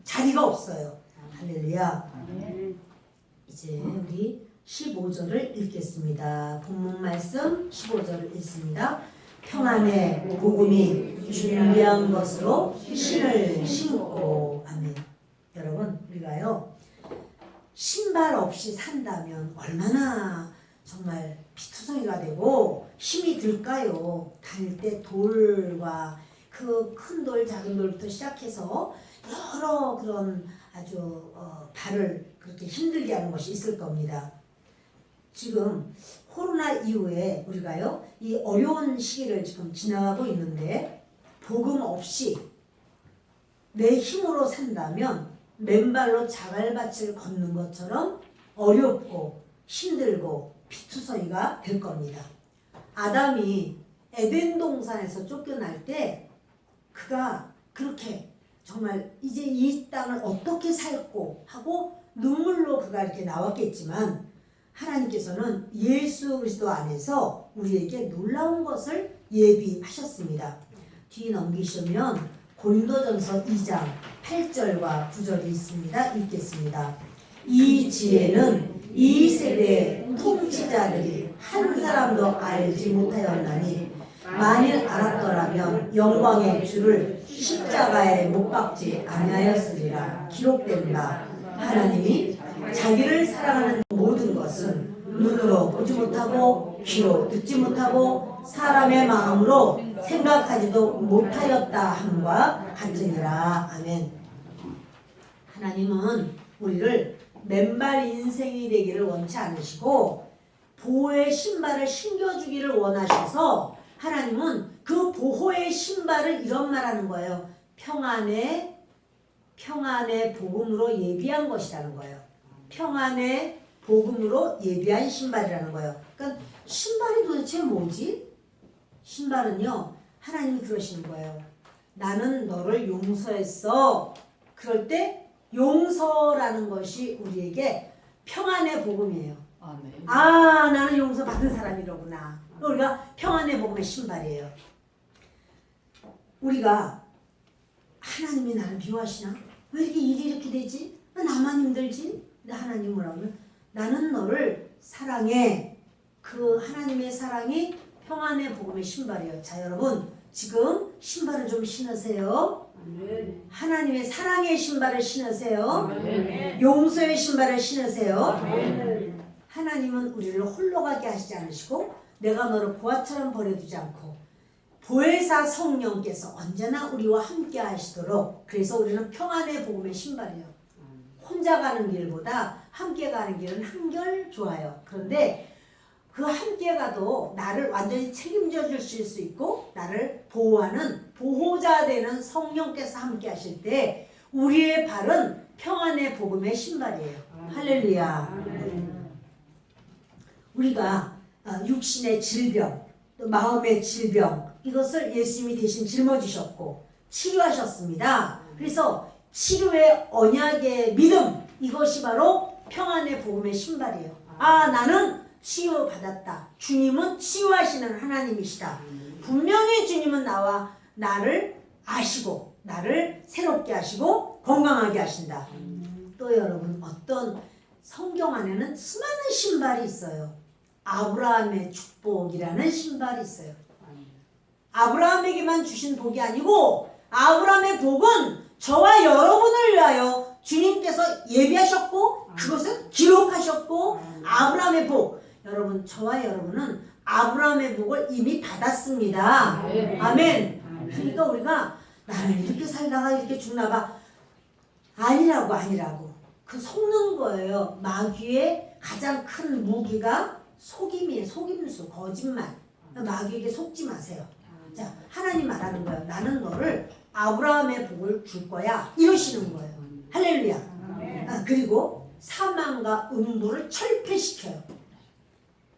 S1: 자리가 없어요. 할렐루야. 이제 우리 15절을 읽겠습니다. 본문 말씀 15절을 읽습니다. 평안의 복음이 준비한 것으로 신을 신고. 아멘. 여러분 우리가요 신발 없이 산다면 얼마나 정말 피투성이가 되고 힘이 들까요? 다닐 때 돌과 그 큰 돌 작은 돌부터 시작해서 여러 그런 아주 발을 그렇게 힘들게 하는 것이 있을 겁니다. 지금 코로나 이후에 우리가요 이 어려운 시기를 지금 지나가고 있는데 복음 없이 내 힘으로 산다면 맨발로 자갈밭을 걷는 것처럼 어렵고 힘들고 피투성이가 될 겁니다. 아담이 에덴 동산에서 쫓겨날 때 그가 그렇게 정말 이제 이 땅을 어떻게 살고 하고 눈물로 그가 이렇게 나왔겠지만 하나님께서는 예수 그리스도 안에서 우리에게 놀라운 것을 예비하셨습니다. 뒤 넘기시면 고린도전서 2장 8절과 9절이 있습니다. 읽겠습니다. 이 지혜는 이 세대의 통치자들이 한 사람도 알지 못하였나니 만일 알았더라면 영광의 주를 십자가에 못 박지 아니하였으리라. 기록된 바 하나님이 자기를 사랑하는 모든 것은 눈으로 보지 못하고 귀로 듣지 못하고 사람의 마음으로 생각하지도 못하였다 함과 같으니라. 아멘. 하나님은 우리를 맨발 인생이 되기를 원치 않으시고 보호의 신발을 신겨주기를 원하셔서 하나님은 그 보호의 신발을 이런 말하는 거예요. 평안의 복음으로 예비한 것이라는 거예요. 평안의 복음으로 예비한 신발이라는 거예요. 그러니까 신발이 도대체 뭐지? 신발은요 하나님이 그러시는 거예요. 나는 너를 용서했어. 그럴 때 용서라는 것이 우리에게 평안의 복음이에요. 아 나는 용서받은 사람이로구나. 우리가 평안의 복음의 신발이에요. 우리가 하나님이 나를 미워하시나? 왜 이렇게 일이 이렇게 되지? 왜 나만 힘들지? 근데 하나님 뭐라고 하면 나는 너를 사랑해. 그 하나님의 사랑이 평안의 복음의 신발이에요. 자 여러분 지금 신발을 좀 신으세요. 하나님의 사랑의 신발을 신으세요. 용서의 신발을 신으세요. 하나님은 우리를 홀로 가게 하시지 않으시고 내가 너를 보화처럼 버려두지 않고 보혜사 성령께서 언제나 우리와 함께 하시도록 그래서 우리는 평안의 복음의 신발이에요. 혼자 가는 길보다 함께 가는 길은 한결 좋아요. 그런데 그 함께 가도 나를 완전히 책임져 주실 수 있고 나를 보호하는 보호자 되는 성령께서 함께 하실 때 우리의 발은 평안의 복음의 신발이에요. 할렐루야. 우리가 육신의 질병, 또 마음의 질병 이것을 예수님이 대신 짊어지셨고 치료하셨습니다. 그래서 치료의 언약의 믿음 이것이 바로 평안의 복음의 신발이에요. 아 나는 치유받았다. 주님은 치유하시는 하나님이시다. 분명히 주님은 나를 아시고 나를 새롭게 하시고 건강하게 하신다. 또 여러분 어떤 성경 안에는 수많은 신발이 있어요. 아브라함의 축복이라는 신발이 있어요. 아브라함에게만 주신 복이 아니고 아브라함의 복은 저와 여러분을 위하여 주님께서 예비하셨고 그것을 기록하셨고 아브라함의 복 여러분 저와 여러분은 아브라함의 복을 이미 받았습니다. 아멘. 그러니까 우리가 나는 이렇게 살다가 이렇게 죽나봐 아니라고 그 속는 거예요. 마귀의 가장 큰 무기가 속임이에요. 속임수 거짓말. 마귀에게 속지 마세요. 자 하나님 말하는 거예요. 나는 너를 아브라함의 복을 줄 거야 이러시는 거예요. 할렐루야. 그리고 사망과 음부를 철폐시켜요.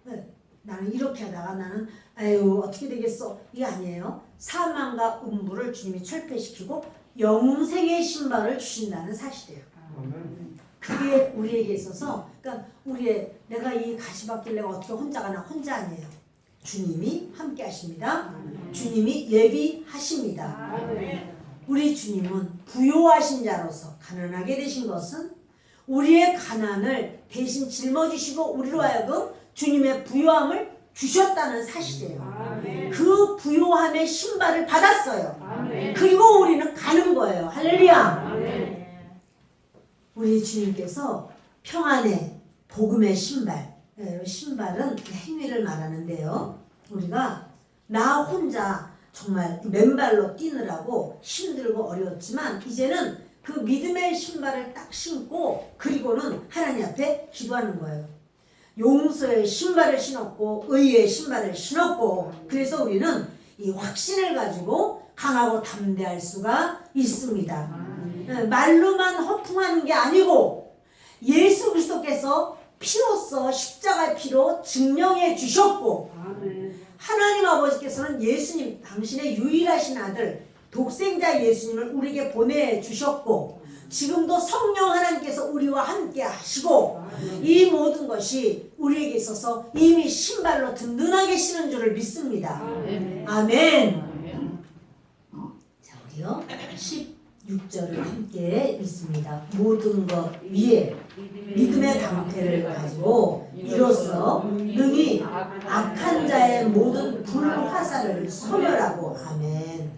S1: 네. 나는 이렇게 하다가 나는 아유 어떻게 되겠어 이게 아니에요. 사망과 음부를 주님이 철폐시키고 영생의 신발을 주신다는 사실이에요. 그게 우리에게 있어서 그러니까 내가 이 가시밭길 내가 어떻게 혼자 가나 혼자 아니에요. 주님이 함께 하십니다. 주님이 예비하십니다. 우리 주님은 부요하신 자로서 가난하게 되신 것은 우리의 가난을 대신 짊어지시고 우리로 하여금 주님의 부요함을 주셨다는 사실이에요. 그 부요함의 신발을 받았어요. 그리고 우리는 가는 거예요. 할렐루야. 우리 주님께서 평안의 복음의 신발 신발은 행위를 말하는데요. 우리가 나 혼자 정말 맨발로 뛰느라고 힘들고 어려웠지만 이제는 그 믿음의 신발을 딱 신고 그리고는 하나님 앞에 기도하는 거예요. 용서의 신발을 신었고 의의 신발을 신었고 그래서 우리는 이 확신을 가지고 강하고 담대할 수가 있습니다. 말로만 허풍하는 게 아니고 예수 그리스도께서 피로써 십자가의 피로 증명해 주셨고 하나님 아버지께서는 예수님 당신의 유일하신 아들 독생자 예수님을 우리에게 보내주셨고 지금도 성령 하나님께서 우리와 함께 하시고 이 모든 것이 우리에게 있어서 이미 신발로 든든하게 신은 줄을 믿습니다. 아멘. 자 우리요 16절을 함께 읽습니다. 모든 것 위에 믿음의 방패를 가지고 이로써 능히 악한 자의 모든 불화살을 소멸하고 아멘.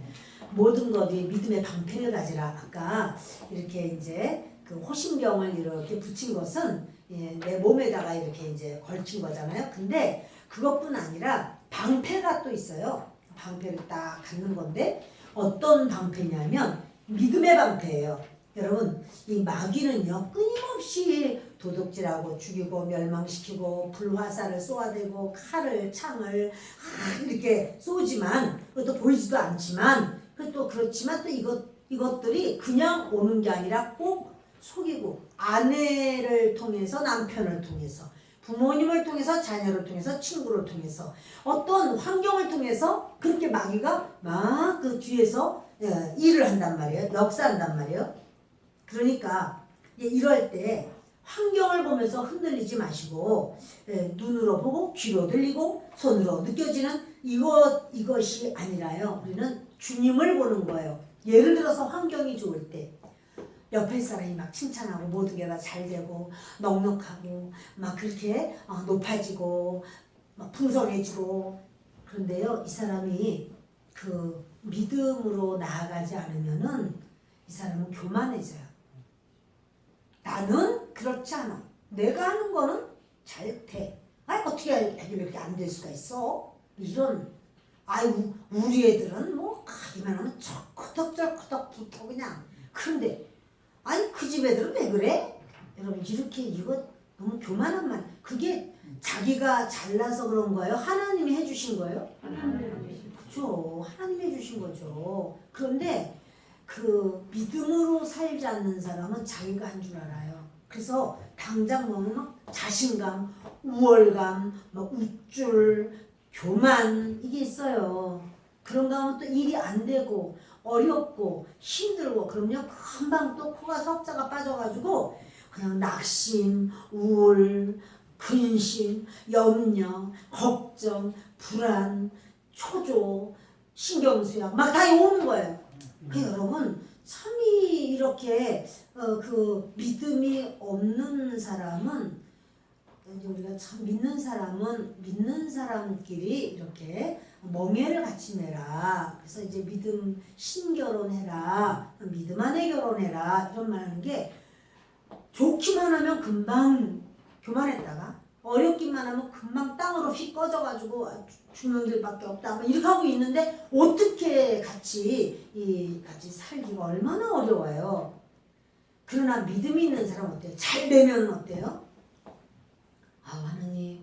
S1: 모든 것 위에 믿음의 방패를 가지라. 아까 이렇게 이제 그 호심경을 이렇게 붙인 것은 내 몸에다가 이렇게 이제 걸친 거잖아요. 근데 그것뿐 아니라 방패가 또 있어요. 방패를 딱 갖는 건데 어떤 방패냐면 믿음의 방패예요. 여러분 이 마귀는요 끊임없이 도둑질하고 죽이고 멸망시키고 불화살을 쏘아대고 칼을 창을 이렇게 쏘지만 그것도 보이지도 않지만 또 그렇지만 또 이것들이 그냥 오는 게 아니라 꼭 속이고 아내를 통해서 남편을 통해서 부모님을 통해서 자녀를 통해서 친구를 통해서 어떤 환경을 통해서 그렇게 마귀가 막 그 뒤에서 일을 한단 말이에요. 역사한단 말이에요. 그러니까 이럴 때 환경을 보면서 흔들리지 마시고 눈으로 보고 귀로 들리고 손으로 느껴지는 이것이 아니라요. 우리는 주님을 보는 거예요. 예를 들어서 환경이 좋을 때 옆에 사람이 막 칭찬하고 모든 게 다 잘 되고 넉넉하고 막 그렇게 높아지고 막 풍성해지고 그런데요 이 사람이 그 믿음으로 나아가지 않으면은 이 사람은 교만해져요. 나는 그렇지 않아. 내가 하는 거는 잘 돼. 아니 어떻게 이렇게 안 될 수가 있어? 이런 아이고 우리 애들은 뭐 가기만 하면 커덕커덕 붙어 그냥. 그런데 아니 그 집 애들은 왜 그래? 여러분 이렇게 이거 너무 교만한 말. 그게 자기가 잘나서 그런 거예요? 하나님이 해주신 거예요? 그렇죠. 하나님이 해주신 거죠. 그런데 그 믿음으로 살지 않는 사람은 자기가 한 줄 알아요. 그래서 당장 막 자신감, 우월감, 막 우쭐, 교만 이게 있어요. 그런가 하면 또 일이 안 되고 어렵고 힘들고 그럼요 금방 또 코가 석자가 빠져가지고 그냥 낙심, 우울, 근심, 염려, 걱정, 불안, 초조, 신경쇠약 막 다 오는 거예요. 여러분 참이 이렇게 그 믿음이 없는 사람은 이제 우리가 참 믿는 사람끼리 이렇게 멍에를 같이 매라. 그래서 이제 믿음 신결혼해라. 믿음 안에 결혼해라. 이런 말 하는 게 좋기만 하면 금방 교만했다가 어렵기만 하면 금방 땅으로 휙 꺼져가지고 죽는 길밖에 없다. 막 이렇게 하고 있는데 어떻게 같이 살기가 얼마나 어려워요. 그러나 믿음이 있는 사람 어때요? 잘 되면 어때요? 하나님의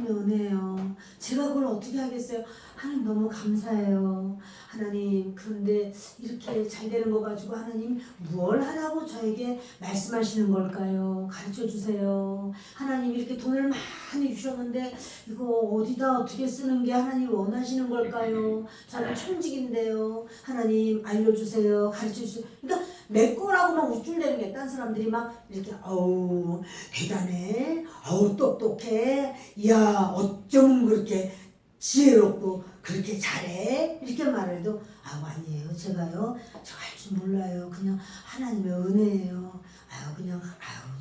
S1: 은혜예요. 제가 그걸 어떻게 하겠어요? 하나님 너무 감사해요. 하나님 그런데 이렇게 잘 되는 거 가지고 하나님 무엇 하라고 저에게 말씀하시는 걸까요? 가르쳐 주세요. 하나님 이렇게 돈을 많이 주셨는데 이거 어디다 어떻게 쓰는 게 하나님 원하시는 걸까요? 저는 천직인데요. 하나님 알려주세요. 가르쳐 주세요. 그러니까 내 거라고 막 우쭐대는 게 딴 사람들이 막 이렇게 어우 대단해, 어우 똑똑해, 이야 어쩜 그렇게 지혜롭고 그렇게 잘해 이렇게 말해도 아니에요. 제가요 저 할 줄 몰라요. 그냥 하나님의 은혜예요. 그냥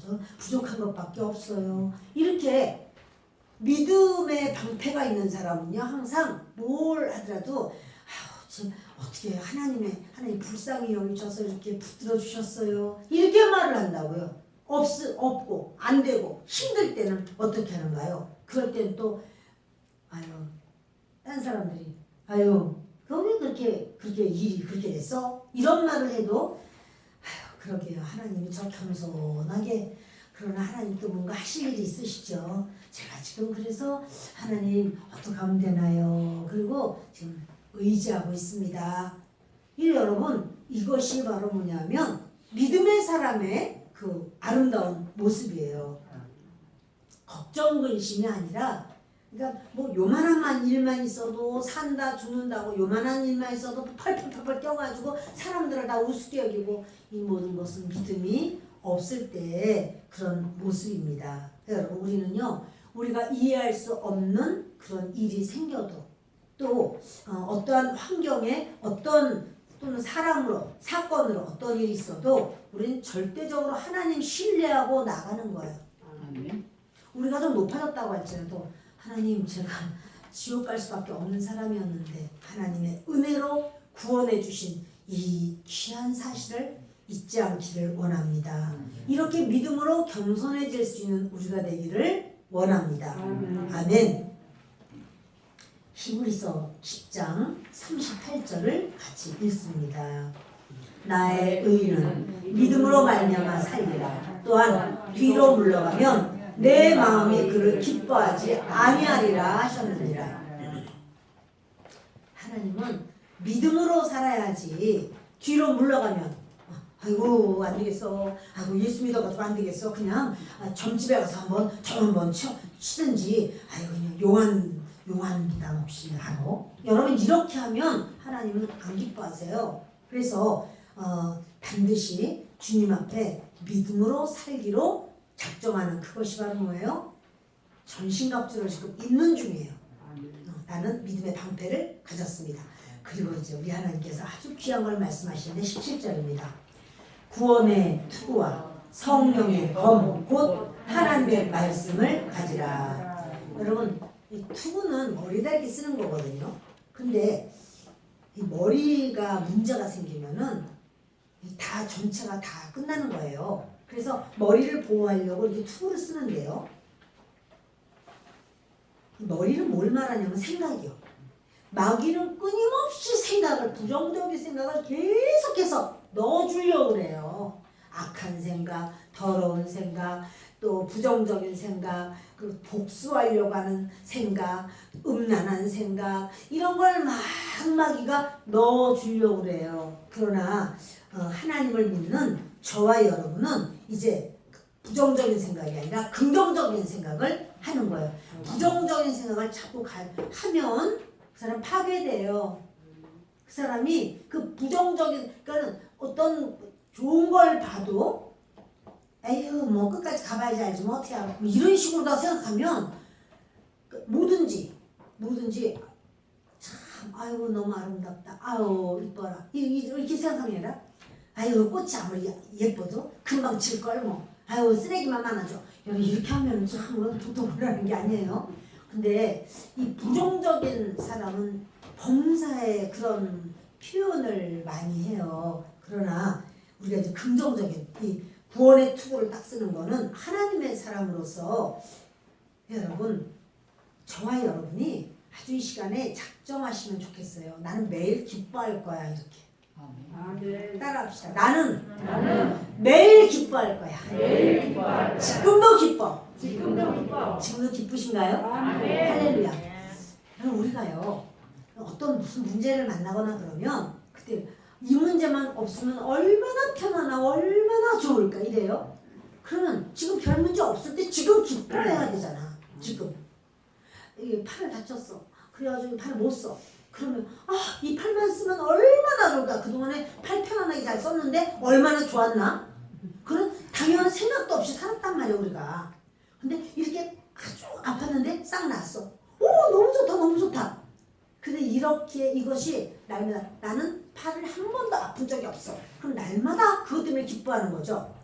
S1: 저 부족한 것밖에 없어요. 이렇게 믿음의 방패가 있는 사람은요 항상 뭘 하더라도 어떻게 하나님 불쌍히 여기셔서 이렇게 붙들어 주셨어요. 이렇게 말을 한다고요. 없고 안 되고 힘들 때는 어떻게 하는가요? 그럴 때는 또 딴 사람들이 왜 그렇게 일이 그렇게 됐어? 이런 말을 해도 그러게요. 하나님이 저 겸손하게 그러나 하나님 또 뭔가 하실 일이 있으시죠. 제가 지금 그래서 하나님 어떻게 하면 되나요? 그리고 지금 의지하고 있습니다. 여러분 이것이 바로 뭐냐면 믿음의 사람의 그 아름다운 모습이에요. 걱정 근심이 아니라 그러니까 뭐 요만한 일만 있어도 산다 죽는다고 요만한 일만 있어도 펄펄펄 뛰어가지고 사람들을 다 우습게 여기고 이 모든 것은 믿음이 없을 때 그런 모습입니다. 여러분 우리는요 우리가 이해할 수 없는 그런 일이 생겨도 또 어떠한 환경에 또는 사람으로 사건으로 어떤 일이 있어도 우리는 절대적으로 하나님 신뢰하고 나가는 거예요. 우리가 좀 높아졌다고 할지라도 하나님 제가 지옥 갈 수밖에 없는 사람이었는데 하나님의 은혜로 구원해 주신 이 귀한 사실을 잊지 않기를 원합니다. 이렇게 믿음으로 겸손해질 수 있는 우리가 되기를 원합니다. 아멘. 히브리서 10장 38절을 같이 읽습니다. 나의 의는 믿음으로 말미암아 살리라. 또한 뒤로 물러가면 내 마음이 그를 기뻐하지 아니하리라 하셨느니라. 하나님은 믿음으로 살아야지 뒤로 물러가면 아이고 안 되겠어. 예수 믿어가지고 안 되겠어. 그냥 점집에 가서 점 한번 치든지 그냥 용한 기담 없이 하고 여러분 이렇게 하면 하나님은 안 기뻐하세요. 그래서 반드시 주님 앞에 믿음으로 살기로 작정하는 그것이 바로 뭐예요? 전신갑주를 지금 입는 중이에요. 나는 믿음의 방패를 가졌습니다. 그리고 이제 우리 하나님께서 아주 귀한 걸 말씀하시는데 17절입니다. 구원의 투구와 성령의 검 곧 하나님의 말씀을 가지라. 여러분 이 투구는 머리다 이렇게 쓰는 거거든요. 근데 이 머리가 문제가 생기면은 다 전체가 다 끝나는 거예요. 그래서 머리를 보호하려고 이렇게 투구를 쓰는데요. 머리는 뭘 말하냐면 생각이요. 마귀는 끊임없이 부정적인 생각을 계속해서 넣어주려고 그래요. 악한 생각, 더러운 생각, 또 부정적인 생각, 그 복수하려고 하는 생각, 음란한 생각 이런 걸 막 마귀가 넣어주려고 그래요. 그러나 하나님을 믿는 저와 여러분은 이제 부정적인 생각이 아니라 긍정적인 생각을 하는 거예요. 부정적인 생각을 자꾸 하면 그 사람 파괴돼요. 그 사람이 그 부정적인, 그러니까 어떤 좋은 걸 봐도 에휴 뭐 끝까지 가봐야지 알지 뭐 어떻게 알아, 뭐 이런 식으로 다 생각하면 뭐든지 참 아이고 너무 아름답다, 아유 이뻐라 이렇게 생각하는 게 아니라 아유 꽃이 아무리 예뻐도 금방 질걸 뭐, 아유 쓰레기만 많아져 이렇게 하면 참 도토리라는 게 아니에요. 근데 이 부정적인 사람은 범사에 그런 표현을 많이 해요. 그러나 우리가 이제 긍정적인 이 구원의 투구를 딱 쓰는 거는 하나님의 사람으로서 여러분, 저와 여러분이 아주 이 시간에 작정하시면 좋겠어요. 나는 매일 기뻐할 거야 이렇게.
S2: 아멘.
S1: 따라합시다. 나는 매일 기뻐할 거야.
S2: 매일 기뻐할 거야.
S1: 지금도 기뻐.
S2: 지금도 기뻐.
S1: 지금도 기쁘신가요?
S2: 아멘.
S1: 할렐루야. 그럼 우리가요 어떤 무슨 문제를 만나거나 그러면 그때 이 문제만 없으면 얼마나 편하나 얼마나 좋을까 이래요. 그러면 지금 별 문제 없을 때 지금 기뻐해야 되잖아. 지금 이게 팔을 다쳤어. 그래가지고 팔을 못 써. 그러면 이 팔만 쓰면 얼마나 좋을까. 그동안에 팔 편안하게 잘 썼는데 얼마나 좋았나. 그런 당연한 생각도 없이 살았단 말이야 우리가. 근데 이렇게 아주 아팠는데 싹 났어. 오 너무 좋다 너무 좋다. 근데 이렇게 이것이 날마다 나는 팔을 한 번도 아픈 적이 없어. 그럼 날마다 그것 때문에 기뻐하는 거죠.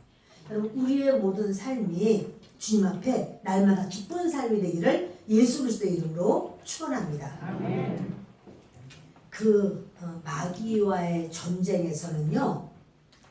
S1: 여러분 우리의 모든 삶이 주님 앞에 날마다 기쁜 삶이 되기를 예수 그리스도의 이름으로 축원합니다.
S2: 아멘.
S1: 그 마귀와의 전쟁에서는요.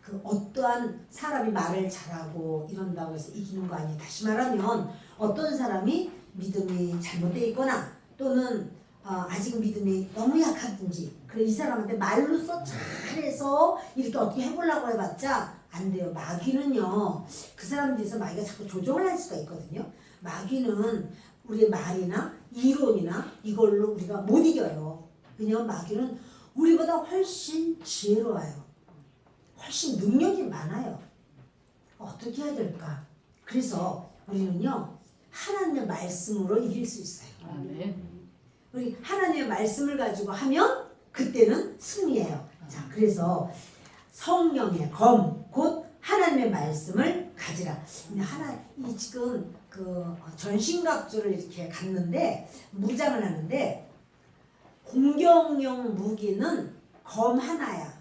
S1: 그 어떠한 사람이 말을 잘하고 이런다고 해서 이기는 거 아니에요. 다시 말하면 어떤 사람이 믿음이 잘못되어 있거나 또는 아직 믿음이 너무 약하든지 그래 이 사람한테 말로써 잘해서 이렇게 어떻게 해보려고 해봤자 안 돼요. 마귀는요. 그 사람에 대해서 마귀가 자꾸 조종을 할 수가 있거든요. 마귀는 우리의 말이나 이론이나 이걸로 우리가 못 이겨요. 왜냐하면 마귀는 우리보다 훨씬 지혜로워요. 훨씬 능력이 많아요. 어떻게 해야 될까? 그래서 우리는요. 하나님의 말씀으로 이길 수 있어요.
S2: 아멘.
S1: 우리 하나님의 말씀을 가지고 하면 그때는 승리해요. 자, 그래서 성령의 검, 곧 하나님의 말씀을 가지라. 근데 이 지금 그 전신갑주를 이렇게 갔는데 무장을 하는데 공격용 무기는 검 하나야.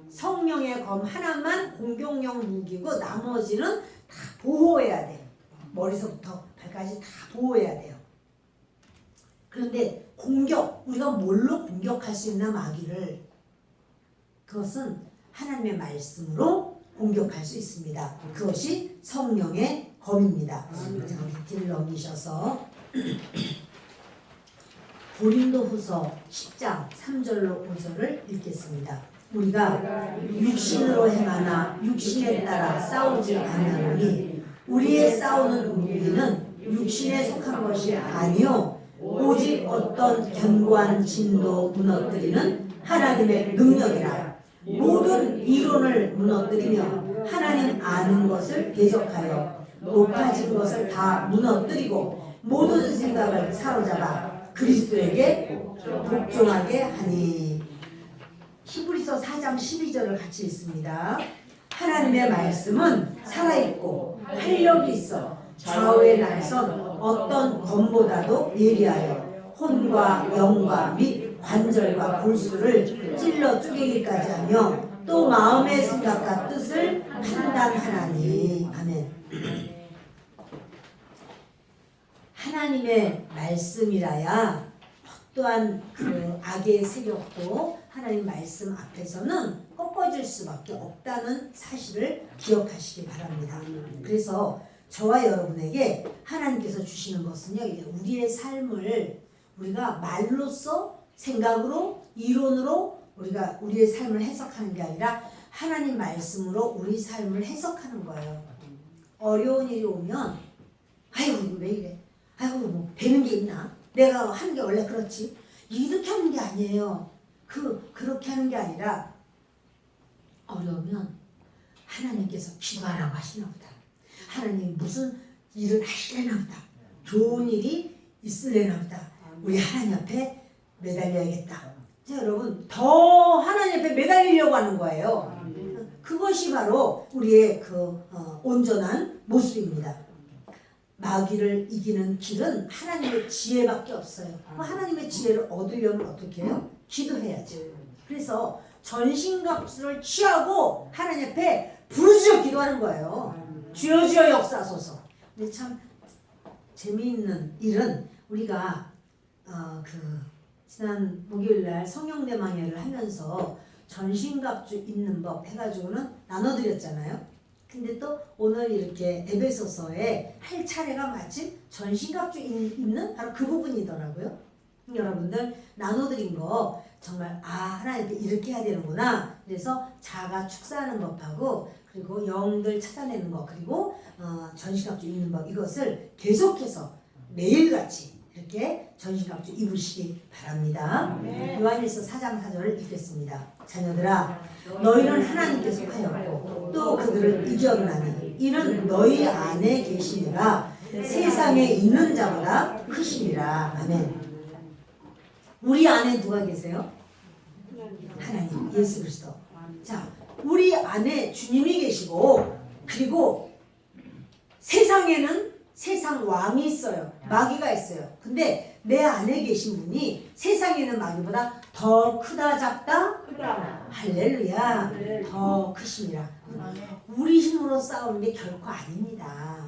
S1: 성령의 검 하나만 공격용 무기고 나머지는 다 보호해야 돼. 머리서부터 발까지 다 보호해야 돼요. 그런데 우리가 뭘로 공격할 수 있나 마귀를? 그것은 하나님의 말씀으로 공격할 수 있습니다. 그것이 성령의 검입니다. 자, 우리 뒤를 넘기셔서 고린도후서 10장 3절로 5절을 읽겠습니다. 우리가 육신으로 행하나 육신에 따라 싸우지 아니하노니 우리의 싸우는 무기는 육신에 속한 것이 아니요 오직 어떤 견고한 진도 무너뜨리는 하나님의 능력이라. 모든 이론을 무너뜨리며 하나님 아는 것을 대적하여 높아진 것을 다 무너뜨리고 모든 생각을 사로잡아 그리스도에게 복종하게 하니. 히브리서 4장 12절을 같이 읽습니다. 하나님의 말씀은 살아있고 활력이 있어 좌우에 날선 어떤 검보다도 예리하여 혼과 영과 및 관절과 골수를 찔러 쪼개기까지 하며 또 마음의 생각과 뜻을 판단하나니. 아멘. 하나님의 말씀이라야 어떠한 그 악의 세력도 하나님 말씀 앞에서는 꺾어질 수밖에 없다는 사실을 기억하시기 바랍니다. 그래서 저와 여러분에게 하나님께서 주시는 것은요, 이제 우리의 삶을 우리가 말로써 생각으로 이론으로 우리가 우리의 삶을 해석하는 게 아니라 하나님 말씀으로 우리 삶을 해석하는 거예요. 어려운 일이 오면 아이고 이거 왜 이래? 아이고 뭐 배는 게 있나? 내가 하는 게 원래 그렇지. 이렇게 하는 게 아니에요. 그렇게 하는 게 아니라 어려우면 하나님께서 기도하라고 하시나 보다. 하나님이 무슨 일을 하시려나 보다. 좋은 일이 있으려나 보다. 우리 하나님 앞에 매달려야겠다. 자, 여러분 더 하나님 앞에 매달리려고 하는 거예요. 그것이 바로 우리의 그 온전한 모습입니다. 마귀를 이기는 길은 하나님의 지혜밖에 없어요. 하나님의 지혜를 얻으려면 어떻게 해요? 기도해야죠. 그래서 전신갑주를 취하고 하나님 앞에 부르짖어 기도하는 거예요. 주여 주여 역사하소서. 근데 참 재미있는 일은 우리가 지난 목요일날 성령대망회를 하면서 전신갑주 입는 법 해가지고는 나눠드렸잖아요. 근데 또 오늘 이렇게 에베소서에 할 차례가 마침 전신갑주 입는 바로 그 부분이더라고요. 여러분들 나눠드린 거 정말 하나님께 이렇게 해야 되는구나. 그래서 자가 축사하는 법하고 그리고 영들 찾아내는 것 그리고 전신갑주 입는 법 이것을 계속해서 매일같이 이렇게 전신갑주 입으시기 바랍니다. 요한일서 4장 4절을 읽겠습니다. 자녀들아 너희는 하나님께서 하였고 또 그들을 이겼나니 이는 너희 안에 계시니라. 세상에 있는 자보다 크시니라. 아멘. 우리 안에 누가 계세요? 하나님 예수 그리스도. 자, 우리 안에 주님이 계시고 그리고 세상에는 세상 왕이 있어요. 마귀가 있어요. 근데 내 안에 계신 분이 세상에는 마귀보다 더 크다 작다?
S2: 크다.
S1: 할렐루야. 더 크십니다. 우리 힘으로 싸우는 게 결코 아닙니다.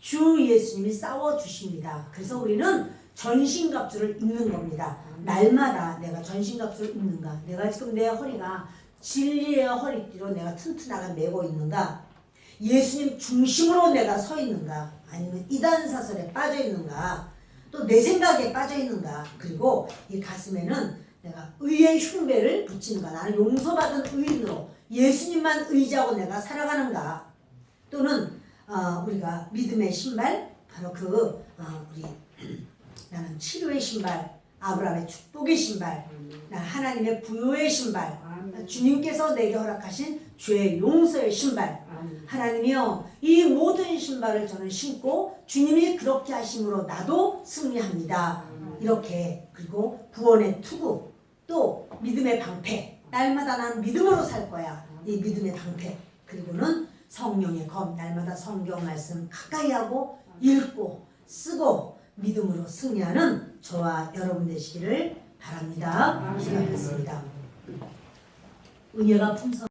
S1: 주 예수님이 싸워주십니다. 그래서 우리는 전신갑주를 입는 겁니다. 날마다 내가 전신갑주를 입는가? 내가 지금 내 허리가 진리의 허리띠로 내가 튼튼하게 메고 있는가? 예수님 중심으로 내가 서 있는가? 아니면 이단사설에 빠져 있는가? 또 내 생각에 빠져 있는가? 그리고 이 가슴에는 내가 의의 흉배를 붙이는가? 나는 용서받은 의인으로 예수님만 의지하고 내가 살아가는가? 또는 우리가 믿음의 신발 바로 우리 나는 치료의 신발, 아브라함의 축복의 신발, 나는 하나님의 부요의 신발, 주님께서 내게 허락하신 죄의 용서의 신발. 하나님이요 이 모든 신발을 저는 신고 주님이 그렇게 하심으로 나도 승리합니다. 이렇게 그리고 구원의 투구 또 믿음의 방패 날마다 난 믿음으로 살 거야. 이 믿음의 방패 그리고는 성령의 검 날마다 성경 말씀 가까이 하고 읽고 쓰고 믿음으로 승리하는 저와 여러분 되시기를 바랍니다. 시작하겠습니다. 은혜가 풍성